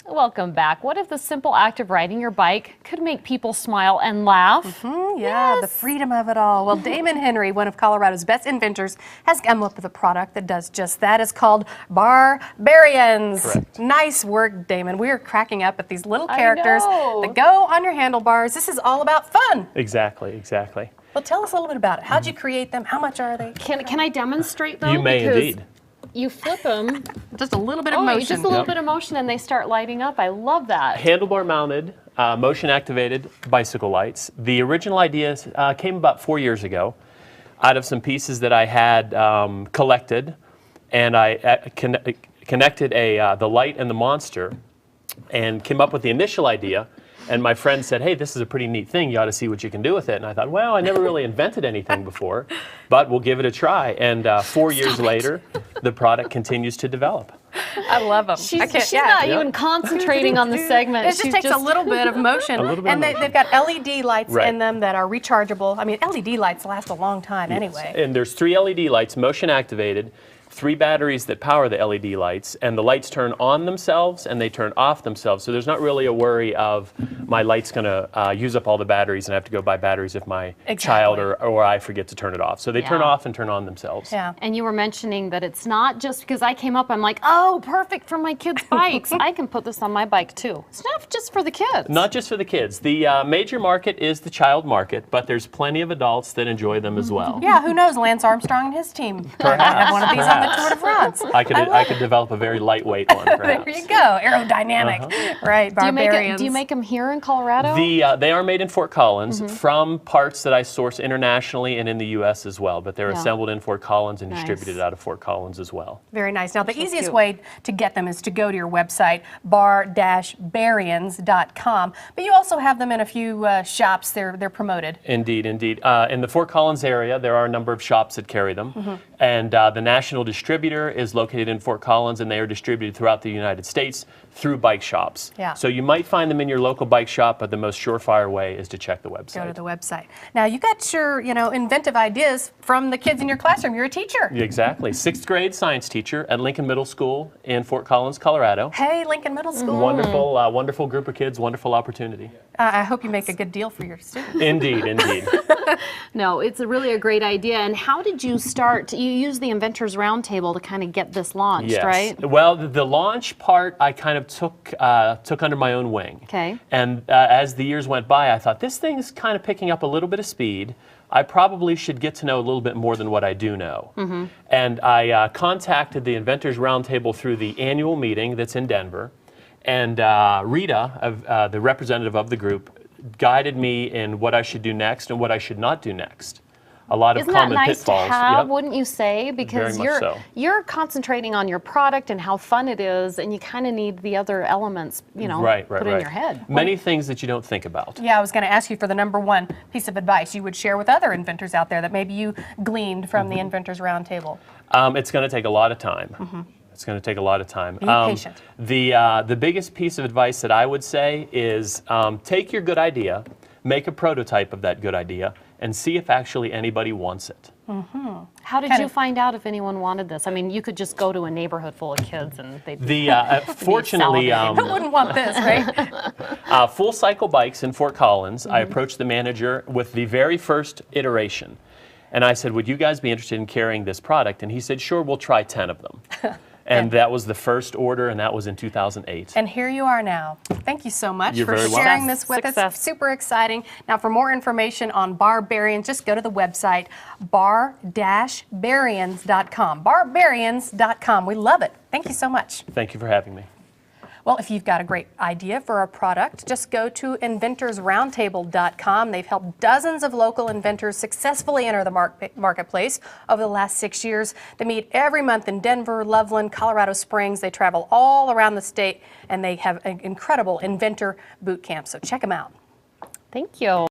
Welcome back. What if the simple act of riding your bike could make people smile and laugh? Yeah, the freedom of it all. Well, Damon Henry, one of Colorado's best inventors, has come up with a product that does just that. It's called Bar-Barianz. Correct. Nice work, Damon. We are cracking up at these little characters that go on your handlebars. This is all about fun. Exactly, exactly. Well, tell us a little bit about it. How'd you create them? How much are they? Can I demonstrate though? You may Because indeed. you flip them. Just a little bit of motion. Just a little bit of motion and they start lighting up. I love that. Handlebar mounted, motion activated bicycle lights. The original idea came about 4 years ago out of some pieces that I had collected, and I connected the light and the monster and came up with the initial idea. And my friend said, hey, this is a pretty neat thing. You ought to see what you can do with it. And I thought, well, I never really invented anything before, but we'll give it a try. And 4 years later, the product continues to develop. I love them. She's not even concentrating on the segment. It just takes a little bit of motion. And they've got LED lights in them that are rechargeable. I mean, LED lights last a long time anyway. And there's 3 LED lights, motion activated, 3 batteries that power the LED lights, and the lights turn on themselves and they turn off themselves. So there's not really a worry of my light's going to use up all the batteries and I have to go buy batteries if my child or I forget to turn it off. So they turn off and turn on themselves. Yeah. And you were mentioning that it's not just because I came up, I'm like, oh, perfect for my kids' bikes. I can put this on my bike too. It's not just for the kids. Not just for the kids. The major market is the child market, but there's plenty of adults that enjoy them as well. Yeah, who knows? Lance Armstrong and his team have one of these on the Tour de France. I could develop a very lightweight one, perhaps. There you go, aerodynamic. Right, Bar-Barianz. Do you make them here in Colorado? They are made in Fort Collins from parts that I source internationally and in the U.S. as well, but they're assembled in Fort Collins and distributed out of Fort Collins as well. Very nice. Now, the easiest way to get them is to go to your website, bar-barianz.com, but you also have them in a few shops. They're promoted. Indeed, indeed. In the Fort Collins area, there are a number of shops that carry them, and the national distributor is located in Fort Collins, and they are distributed throughout the United States through bike shops. Yeah. So you might find them in your local bike shop, but the most surefire way is to check the website. Go to the website. Now, you got your, inventive ideas from the kids in your classroom. You're a teacher. Exactly. 6th grade science teacher at Lincoln Middle School in Fort Collins, Colorado. Hey, Lincoln Middle School. Wonderful, wonderful group of kids, wonderful opportunity. I hope you make a good deal for your students. Indeed, indeed. No, it's really a great idea. And how did you start? You used the Inventors Roundtable to kind of get this launched, right? Well, the launch part I kind of took under my own wing. Okay. And as the years went by, I thought, this thing's kind of picking up a little bit of speed. I probably should get to know a little bit more than what I do know. And I contacted the Inventors Roundtable through the annual meeting that's in Denver. And Rita, the representative of the group, guided me in what I should do next and what I should not do next. A lot of common pitfalls. Isn't that nice to have, wouldn't you say? Because Very much so. You're concentrating on your product and how fun it is, and you kind of need the other elements, put in your head. Many things that you don't think about. Yeah, I was going to ask you for the #1 piece of advice you would share with other inventors out there that maybe you gleaned from the Inventors Roundtable. It's going to take a lot of time. It's going to take a lot of time. Be patient. The biggest piece of advice that I would say is take your good idea, make a prototype of that good idea, and see if actually anybody wants it. How did you find out if anyone wanted this? I mean, you could just go to a neighborhood full of kids and they'd fortunately, who wouldn't want this, right? Full Cycle Bikes in Fort Collins, I approached the manager with the very first iteration. And I said, would you guys be interested in carrying this product? And he said, sure, we'll try 10 of them. And that was the first order, and that was in 2008. And here you are now. Thank you so much You're for very sharing welcome. this with us. Super exciting. Now, for more information on Bar-Barianz, just go to the website, bar-barianz.com. Bar-Barianz.com. We love it. Thank you so much. Thank you for having me. Well, if you've got a great idea for a product, just go to inventorsroundtable.com. They've helped dozens of local inventors successfully enter the marketplace over the last 6 years. They meet every month in Denver, Loveland, Colorado Springs. They travel all around the state, and they have an incredible inventor boot camp. So check them out. Thank you.